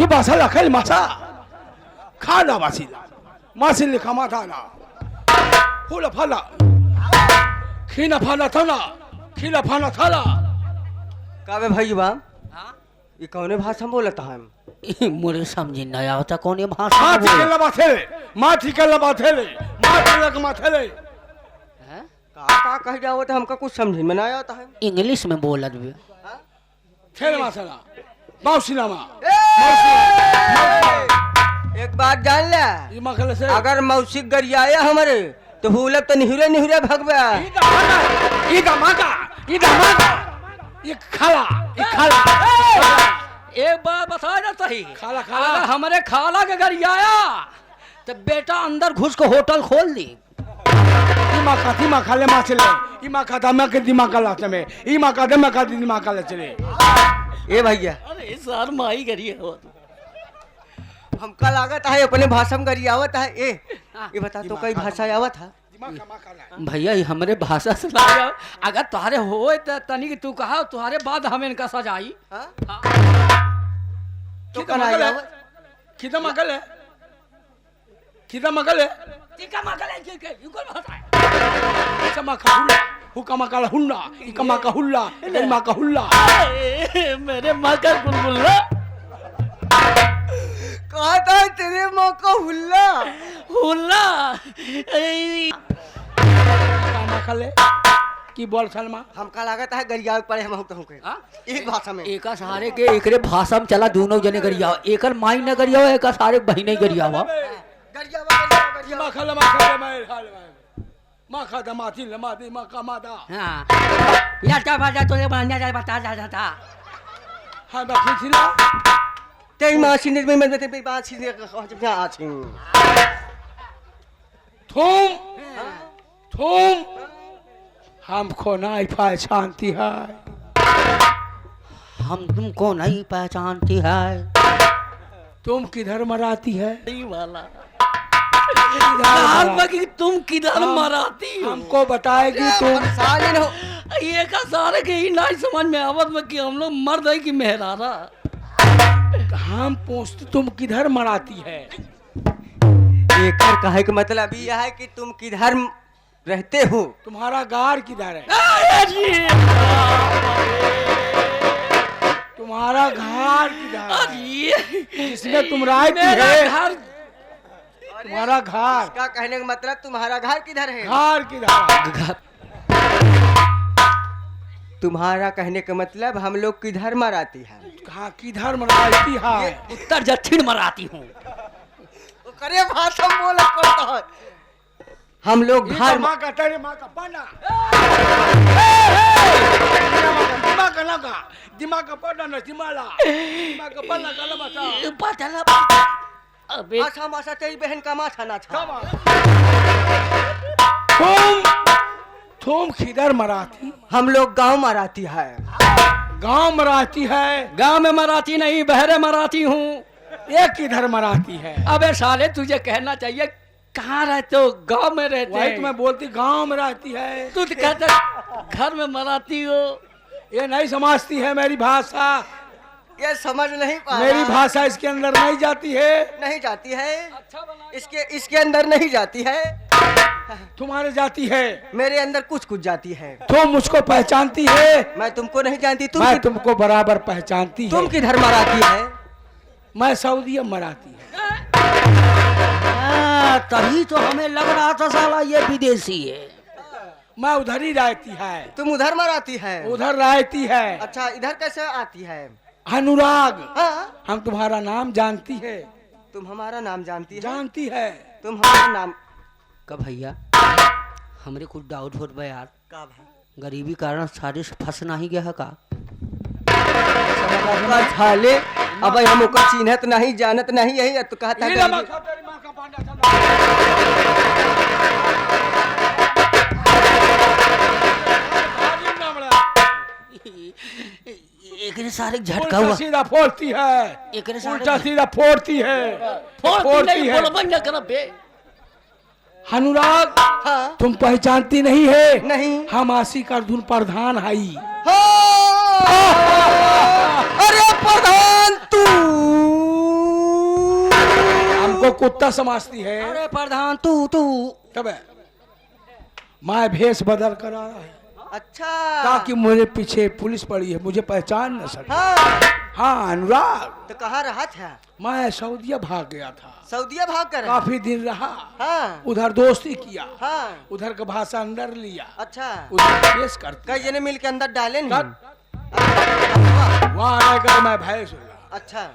ही भाषा लखेल मासा खाना बासीला मासिल खामा था ना फूल फला खीना फाना था ना खीला फाना था ना कावे भाई बा ये कौने भाषा में बोलता है मुझे समझ नहीं आता कौन ये भाषा माथी के लबाथेले का कह जाओ तो हमका कुछ समझ में ना आता है इंग्लिश में बोलत भी थेले मासला मौसिलामा एक बात जान ले ई मखले से अगर मौसिक गरियाया हमारे तो हुलत तो निहुरे निहुरे भगवा ई धमाका ये खाला एक बार बता ना सही खाला अगर हमारे खाला के घर आया तो बेटा अंदर घुस के होटल खोल दी दिमाग खाले माचले इमा का दम के दिमाग लाते में इमा का दम का दिमाग ले चले ए भैया अरे सर माई करी है हमका लागत है अपने भाषा में गरियावत है ये बता तो कई भाषा आवत है भैया ये हमारे भाषा से लाया अगर तुम्हारे हो तनी तू कहा तुम्हारे बाद हमें इनका सजाई तो कनाई किदा मगल है किदा मगल है टिका मगल है के युगल भाषा है समा का हुक्मा का हुल्ला इकमा का हुल्ला इमा का हुल्ला मेरे मां का गुलगुल्ला कहा था तेरे मां का हुल्ला हुल्ला मखले की बोल सलमा हमका लागत है गरिया पड़े हम तो हमके एक भाषा में एका सहारे के एकरे भाषा में चला दोनों जने गरिया एकर माई न गरिया एका सारे बहिने गरिया गरिया मखले माखा दमाती लमाती माका मादा हां या क्या भाषा तो बनाया जाए बता जाता हां बाकी थिला तेरी मां सिने में ते बात सिने का आछी थूम हमको नहीं पहचानती है हम तुमको नहीं पहचानती है तुम किधर मराती है नहीं वाला तुम किधर मराती हो हमको बताएगी तुम सालिन हो ये का सारे के ही नहीं समझ में आवत में कि हम लोग मर्द है कि मेहरारा हम पूछते तुम किधर मराती है एकर कहे का मतलब यह है कि तुम किधर रहते हो तुम्हारा गार किधर है तुम्हारा घर किधर है जिसमें तुम रहती है तुम्हारा घर इसका कहने का मतलब तुम्हारा घर किधर है घर किधर तुम्हारा कहने का मतलब हम लोग किधर मराती है कहाँ किधर मराती है उत्तर दक्षिण मराती हूँ करे भाषा बोला पड़ता है हम लोग घर माँ का तेरे माँ का पाना दिमाग का पाना न दिमाला दिमाग का पाना का लमाता पता अबे आशा माशा तेरी बहन का माथा ना था तुम किधर मराती हम लोग गांव मराती है गांव मराती है गांव में मराती नहीं बहरे मराती हूँ ये किधर मराती है अबे साले तुझे कहना चाहिए कहाँ रहते हो गांव में रहते वही तुम्हें बोलती गांव में रहती है तू तो कहते घर में मराती हो ये नहीं समझती है मेरी भाषा ये समझ नहीं पा मेरी भाषा इसके अंदर नहीं जाती है नहीं जाती है इसके अंदर नहीं जाती है तुम्हारे जाती है मेरे अंदर कुछ कुछ जाती है तुम मुझको पहचानती है मैं तुमको नहीं जानती मैं तुमको बराबर पहचानती तुम किधर मराती है मैं सऊदी मराती है तभी तो हमें लग रहा था साला ये विदेशी है मैं उधर ही रहती है तुम उधर मराती है उधर रहती है अच्छा इधर कैसे आती है अनुराग हाँ? हम तुम्हारा नाम जानती है तुम हमारा नाम जानती है तुम हमारा नाम का भैया हमरे कुछ डाउट होत बा यार का भाई गरीबी कारण सारे फंस नहीं गया है का झाले अब हम ओकर चिन्हत नहीं जानत नहीं यही तो कहता है एक सारे झटका हुआ सीधा फोड़ती है एक उल्टा सीधा फोड़ती है फोड़ती है बोल कर बे अनुराग हाँ? तुम पहचानती नहीं है नहीं हम आशिक अर्जुन प्रधान हई अरे प्रधान तू कुत्ता समझती है? अरे प्रधान तू तब है मैं भेष बदल कर आया है अच्छा ताकि मुझे पीछे पुलिस पड़ी है, मुझे पहचान न सके। हाँ हाँ अनुराग, तो कहाँ रहा था? मैं सऊदीया भाग गया था, सऊदीया भाग कर? काफी दिन रहा। हाँ उधर दोस्ती किया, हाँ उधर का भाषा अंदर लिया, अच्छा उधर पेश करते कई जने मिल के अंदर डाले नहीं? वहाँ रहकर मैं भैंस हुआ। अच्छा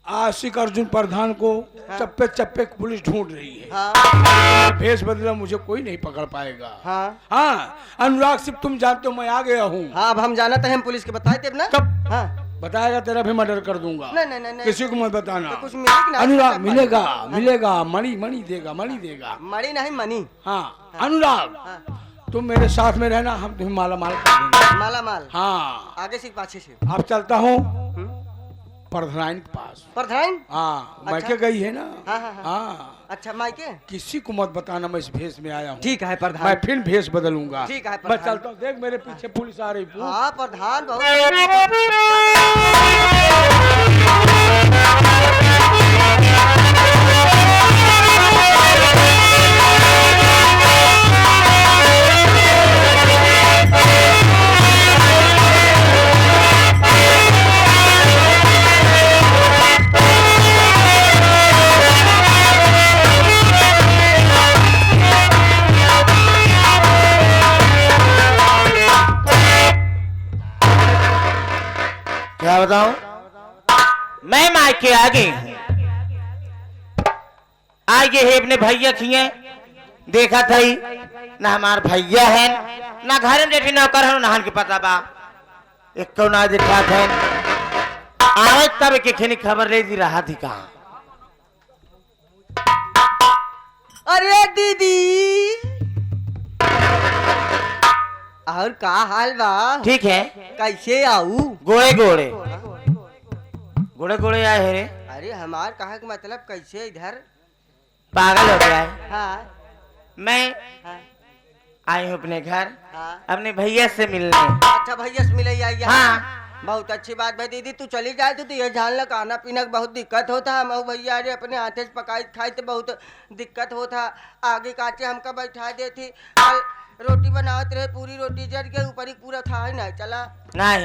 आशिक अर्जुन प्रधान को हाँ। चप्पे चप्पे पुलिस ढूंढ रही है। हाँ भेष बदला मुझे कोई नहीं पकड़ पाएगा। हाँ हाँ अनुराग, सिर्फ तुम जानते हो मैं आ गया हूँ। हाँ अब हम जाना था, हम पुलिस के बताए थे ना। कब हाँ बताएगा? तेरा भी मर्डर कर दूंगा। नहीं किसी को मत बताना। तो कुछ मिलेगी ना? अनुराग मिलेगा, मिलेगा, मणि मणि देगा, मणि देगा। मणि नहीं मनी। हाँ अनुराग, हाँ तुम मेरे साथ में रहना, हम तुम्हें माला माल कर देंगे। माला माल हाँ आगे से पाछे से? अब चलता हूँ प्रधान के पास। प्रधान? हाँ अच्छा। मैके गई है ना। हाँ, हाँ, हाँ। हाँ अच्छा मायके? किसी को मत बताना मैं इस भेष में आया हूँ। ठीक है प्रधान। मैं फिर भेष बदलूंगा। ठीक है मैं प्रधान। चलता हूँ, देख मेरे पीछे पुलिस आ रही। हाँ प्रधान बहुत क्या बताऊं? मैं मायके आ गई हूं। आगे है अपने भैया किए देखा था ही ना, हमार भैया है ना घर में जेठी नौकर है ना के पता बा एक को ना देखा थे। आवे तब के खनी खबर ले दी रहा थी कहां। अरे दीदी और का हाल बा? ठीक है, कैसे आऊ? गोड़े गोड़े गोड़े गोड़े आए हैं रे। अरे हमार कहा के मतलब कैसे इधर? पागल हो गया है। हाँ मैं हाँ आई हूँ अपने घर हाँ अपने भैया से मिलने। अच्छा भैया से मिले आई? हाँ। बहुत अच्छी बात भाई। दीदी तू चली जाए तो ये जान ला खाना पीना का बहुत दिक्कत होता है। मैं भैया अरे अपने हाथे से पकाई खाई तो बहुत दिक्कत होता। आगे काटे हमका बैठा देती, कल रोटी बनावत रहे, पूरी रोटी जर के ऊपर ही पूरा था ही नहीं चला। नहीं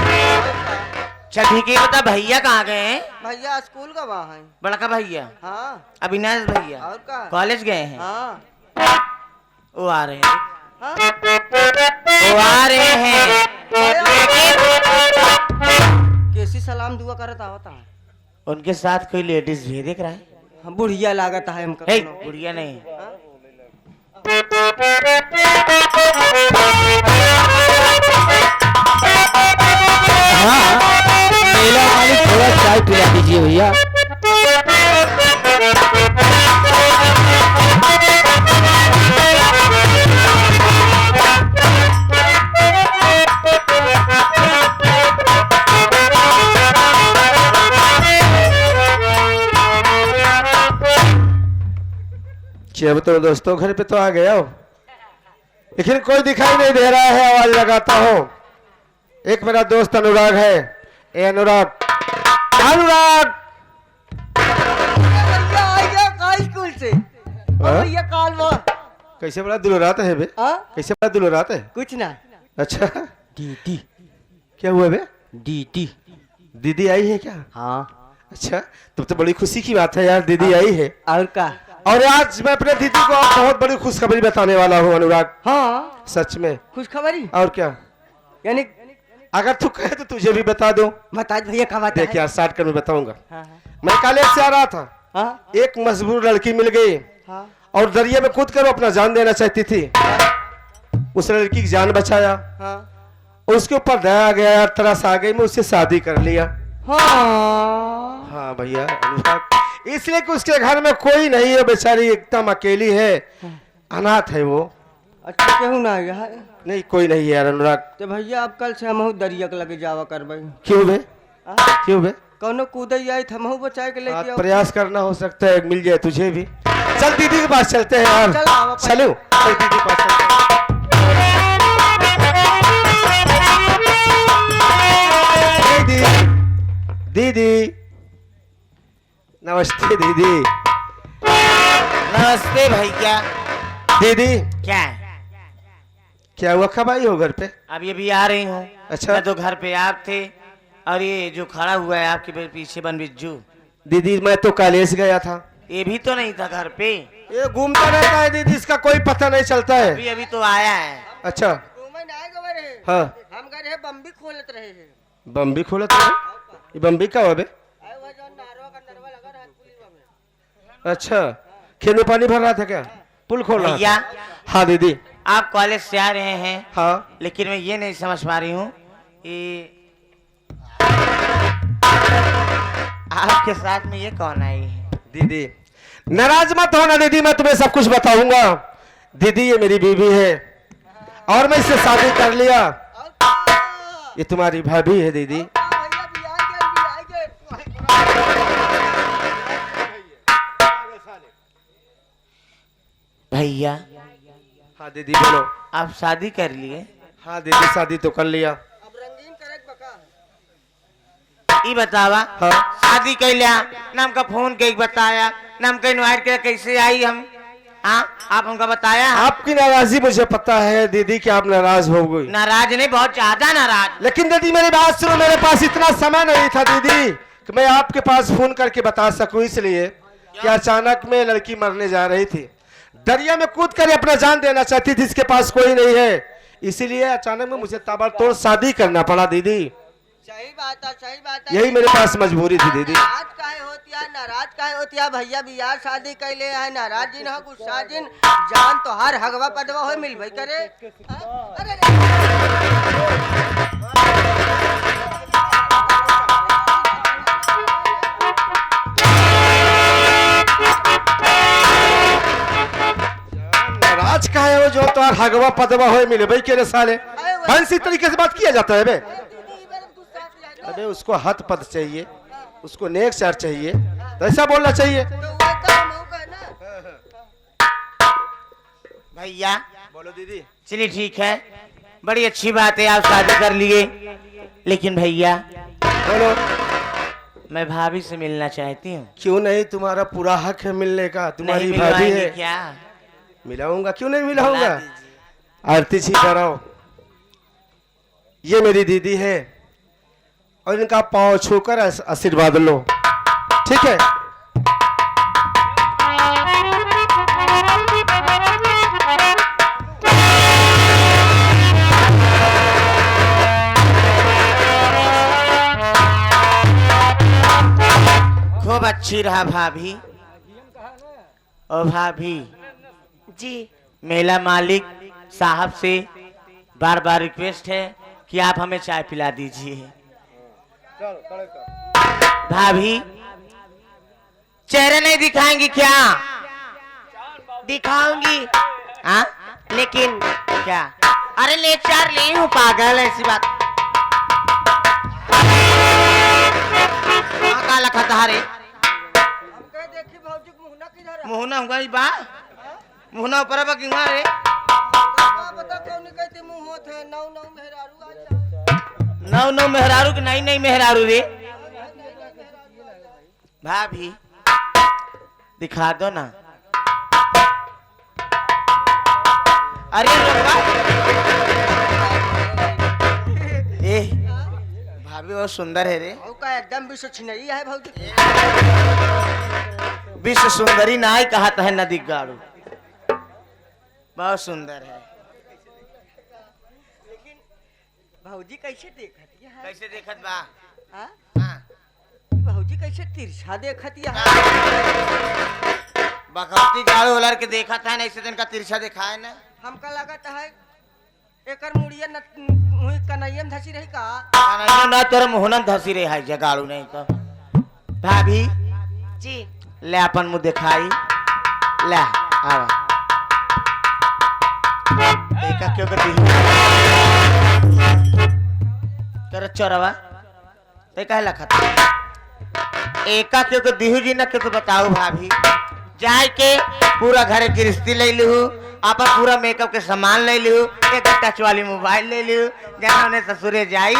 चल ठीक है, बता भैया कहाँ गए हैं? भैया स्कूल का वहाँ है। बड़का भैया हाँ अविनाश भैया और का? कॉलेज गए हैं। हाँ वो आ रहे हैं, हाँ वो आ रहे हैं। कैसी सलाम दुआ करत आवता है? उनके साथ कोई लेडीज भी देख रहा है? हाँ, बुढ़िया लागत है हमका। हे बुढ़िया नहीं, हाँ मेला मालिक थोड़ा चाय पिला दीजिए भैया। अब तो दोस्तों घर पे तो आ गया हो, लेकिन कोई दिखाई नहीं दे रहा है। आवाज लगाता हूँ। एक मेरा दोस्त अनुराग है। ए अनुराग, अनुराग भैया आ गया कल स्कूल से। हाँ? भैया काल वो कैसे बड़ा दुलराता है बे? हाँ? कैसे बड़ा दुलराता है? कुछ ना। अच्छा दीदी क्या हुआ बे? दीदी दीदी आई है क्या? हाँ अच्छा तब तो बड़ी खुशी की बात है यार, दीदी आई है। और का? और आज मैं अपने दीदी को बहुत बड़ी खुशखबरी बताने वाला हूँ अनुराग। हाँ सच में। खुशखबरी? और क्या, यानी अगर तू कहे तो तुझे भी बता दूं। बता भैया कब आता देख है? यार स्टार्ट कर मैं बताऊंगा। हाँ हाँ मैं कॉलेज से आ रहा था, हाँ एक मजबूर लड़की मिल गई हाँ और दरिया में कूद कर वो अपना जान देना चाहती थी। उस लड़की की जान बचाया हाँ और उसके ऊपर दया आ गया यार, तरस आ गई, मैं उससे शादी कर लिया। हाँ हाँ भैया अनुराग, इसलिए कि उसके घर में कोई नहीं है, बेचारी एकदम अकेली है, अनाथ है वो। अच्छा केहू ना यहाँ? नहीं कोई नहीं है यार अनुराग। तो भैया अब कल से हमहू दरिया के लगे जावा करबे। क्यों बे? क्यों बे? कौनो कूदई आई हमहू बचाए के लेके आओ। प्रयास करना, हो सकता है मिल जाए तुझे भी। चल दीदी के पास चलते हैं यार। चल आओ अपन। चलो चल दीदी के पास चलते हैं। दीदी, दीदी नमस्ते दीदी। नमस्ते भैया। दीदी क्या क्या हुआ, कब आई हो घर पे? अभी आ रही हूँ। अच्छा। मैं तो घर पे आप थे और ये जो खड़ा हुआ है आपके पीछे बन बिज्जू, दीदी मैं तो कॉलेज गया था। ये भी तो नहीं था घर पे। ये घूमता रहता है दीदी, इसका कोई पता नहीं चलता है। अभी अभी तो आया है। अच्छा घूमे ना गए रहे। हाँ, हम गए रहे बम्बी खोलत रहे हैं। बम्बी खोलत है। ये बम्बी का हुआ बे? आए हुआ जो नारवा का नरवा लगा रहा है पुलिस में। अच्छा, खेत में पानी भर रहा था क्या? पुल खोल रहा भैया था? हाँ दीदी। आप कॉलेज से आ रहे हैं, हाँ लेकिन मैं ये नहीं समझ पा रही हूँ कि आपके साथ में ये कौन आई है? दीदी नाराज मत होना दीदी, मैं तुम्हें सब कुछ बताऊंगा। दीदी ये मेरी बीवी है और मैं इससे शादी कर लिया। ये तुम्हारी भाभी है दीदी। भैया भी आ गए। भैया हाँ दीदी बोलो। आप शादी कर लिए? हाँ दीदी शादी तो कर लिया। अब रंगीन करक बका। ये बतावा, हाँ शादी कर लिया, नाम का फोन के बताया, नाम का इनवाइट कर कैसे आई हम? हाँ आप हमका बताया। आपकी नाराजगी मुझे पता है दीदी कि आप नाराज हो गई, नाराज नहीं, बहुत ज्यादा नाराज। लेकिन दीदी मेरी बात सुनो, मेरे पास इतना समय नहीं था दीदी कि मैं आपके पास फोन करके बता सकूं, इसलिए कि अचानक में लड़की मरने जा रही थी, दरिया में कूद कर अपना जान देना चाहती थी, इसके पास कोई नहीं है, इसीलिए अचानक में मुझे ताबड़तोड़ शादी करना पड़ा दीदी। सही बात है, सही बात है। यही मेरे पास मजबूरी थी दीदी। नाराज काहे होती है, नाराज काहे होती है? भैया भी यार शादी कैले है, नाराज जिन हो, गुस्सा जिन, जान तो हर हगवा पदवा हो मिल भाई करे। हाँ? अरे नाराज का है वो जो तो हगवा पदवा हो मिले भाई के रे साले, फैंसी तरीके से बात किया जाता है बे। अबे उसको हथ पद चाहिए, उसको नेक चार चाहिए, तो ऐसा बोलना चाहिए। तो वो काम होगा ना। भैया बोलो दीदी। चलिए ठीक है, बड़ी अच्छी बात है आप शादी कर लिए, लेकिन भैया बोलो। मैं भाभी से मिलना चाहती हूँ। क्यों नहीं, तुम्हारा पूरा हक है मिलने का, तुम्हारी नहीं भाभी मिलवाएंगे है। क्या? मिलाऊंगा, क्यों नहीं मिला मिलाऊंगा। दीजिए। आरती जी कराओ। ये मेरी दीदी है और इनका पाँव छूकर आशीर्वाद लो, ठीक है? खूब अच्छी रहा भाभी। ओ भाभी जी, मेला मालिक साहब से बार बार रिक्वेस्ट है कि आप हमें चाय पिला दीजिए। भाभी चेहरे नहीं दिखाएंगी क्या? दिखाऊंगी। हाँ लेकिन क्या? अरे ले चार ले हूँ, पागल ऐसी बात। काला खतहारे हम कहे देखी भौजी को मुहना किधर है? मुहना हुआ ही बा, मुहना ऊपर बा क्यों रे? का पता कौन कहते मुंह होत है, नौ नौ मेहरारू आ जा। नौ मेहरारू की नहीं मेहरारू रे। भाभी दिखा दो ना। अरे ए भाभी बहुत सुंदर है रे। भौ का एकदम विश्व छिनरी है भौजी। विश्व सुंदरी नाई कहत है नदी गाड़ू, बहुत सुंदर है। भौजी कैसे देखती है? कैसे देखत बा? हाँ? हाँ। भौजी कैसे तिरछा देखती है? बकौती गाड़ू होलर के देखा था ना, ऐसे दिन का तिरछा देखा है ना। हमका लगत है एकर मुड़िया हुई कन्हैया में धसी रही का? नहीं ना तोर मुहनन धसी रे है जगाड़ू नहीं तो। भाभी जी ले अपन मुंह दिखाई ले आवा। देखा क्यों करती तेरा चोरवा ते कहे लखत एका क्यों को दिहू जी ना क्यों तो बताओ भाभी। जाए के पूरा घर की रिश्ती ले लू, आप पूरा मेकअप के सामान ले लू, एक टच वाली मोबाइल ले लू, जहाँ उन्हें ससुरे जाई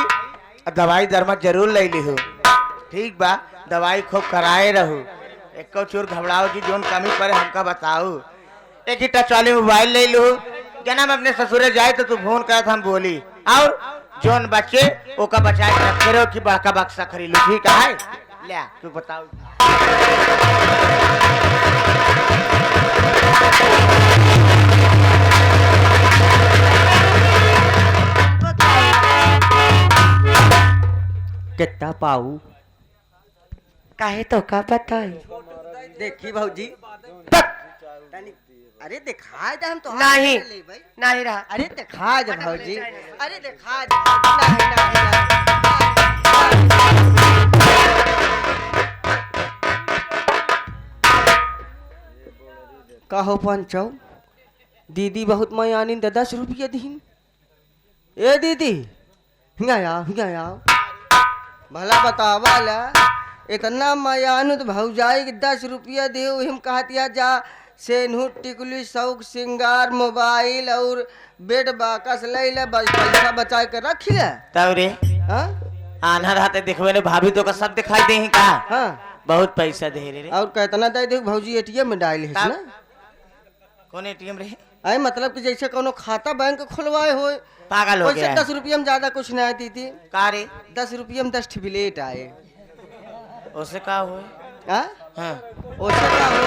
दवाई दरमा जरूर ले लू। ठीक बा, दवाई खूब कराए रहू, एक चोर घबराओ की जोन कमी पड़े हमका बताओ। एक ही टच वाली मोबाइल ले लू, जना मैं अपने ससुरे जाए तो तू फोन करा था हम बोली, और जोन बच्चे ओका बचाए के रखे रहो कि बड़का बक्सा खरीद लो, ठीक है? ले तू बताओ। कितना पाऊ काहे तो का बताई? देखी भौजी, अरे दिखा दे हम तो नहीं भाई नहीं रहा। अरे दिखा दे भौजी, अरे दिखा दे। नहीं कहो पंचो, दीदी बहुत मायानी 10 रुपया दीन। ए दीदी हिंगा भला बतावा ला, इतना मायानु तो भौजाई के 10 रुपया दे, हम कहतिया जा सेनहू टिकुली शौक श्रृंगार मोबाइल और बेड बाकस ले ले, पैसा बचा के रखी ले। तब रे हाँ आना रहते दिखवे ने भाभी तो का सब दिखाई दे ही का। हाँ बहुत पैसा दे रे। और कितना दे दे भौजी? एटीएम में डाल है ना। कौन एटीएम रे? आई मतलब कि जैसे कोनो खाता बैंक खुलवाए हो, पागल हो गया। 10 रुपया में ज्यादा कुछ नहीं आती थी। का रे? 10 रुपया में 10 ठिबिलेट आए। उससे का हुए? हाँ हाँ ओसे का हो,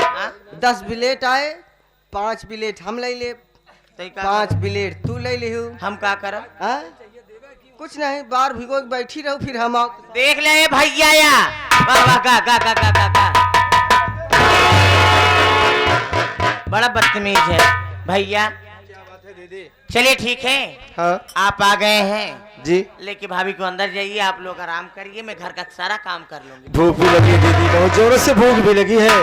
हाँ? 10 बिलेट आए, 5 बिलेट हम ले ले, तो का 5 बिलेट तू ले ले। हम का करब? हाँ कुछ नहीं, बार भिगो के बैठी रहो, फिर हम आओ। देख ले ये भैया या वाह वाह का बड़ा बदतमीज है भैया। चलिए ठीक है, हाँ आप आ गए हैं जी। लेकिन भाभी को अंदर जाइए, आप लोग आराम करिए, मैं घर का सारा काम कर लूंगी। भूख भी लगी दीदी, बहुत जोरों से भूख भी लगी है।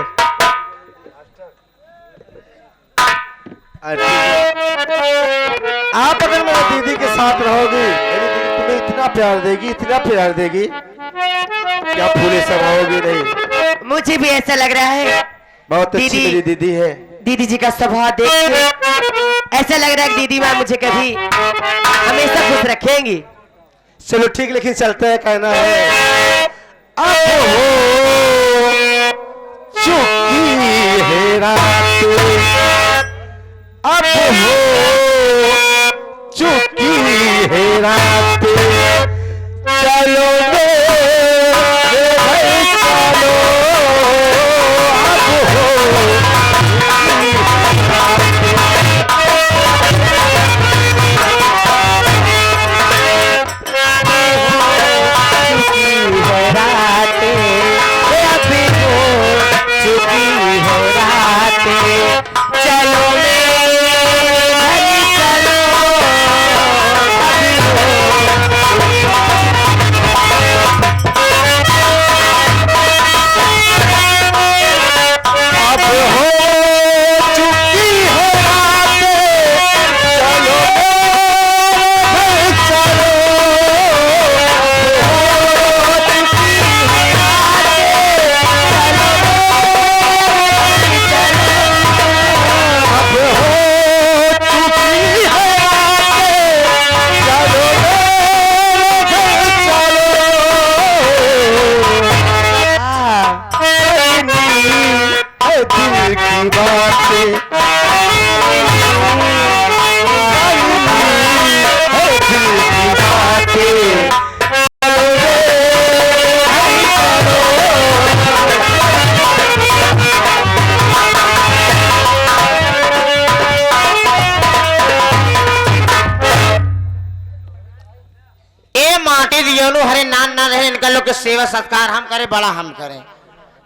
आप अगर मेरी दीदी के साथ रहोगी, मेरी दीदी तुम्हें इतना प्यार देगी, इतना प्यार देगी कि आप भूले सब रहोगी नहीं। मुझे भी ऐसा लग रहा है, बहुत अच्छी दीदी। मेरी दीदी है। दीदी जी का स्वभाव देख के ऐसा लग रहा है कि दीदी माँ मुझे कभी हमेशा खुश रखेंगी। चलो ठीक, लेकिन चलते हैं, कहना है अब हो चुकी है रात, अब हो चुकी है रात, चलो मेरे भाई चलो, अब हो हरे नान ना रहे, इनका लोग के सेवा सत्कार हम करे, बड़ा हम करें।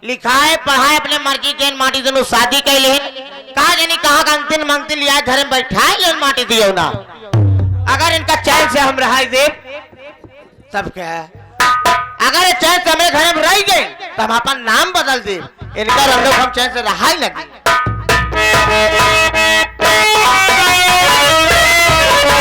लिखाए पढ़ाए अपने मर्जी के माटी दोनों शादी कैले कहा जानी कहा का अंतिम मंगती लिया घर में बैठाए ले माटी दियो ना। अगर इनका चैन से हम रहा दे तब क्या है, अगर चैन से हमें घर में रह गए तो हम अपन नाम बदल दे, इनका हम लोग हम चैन से रहा ही लगे।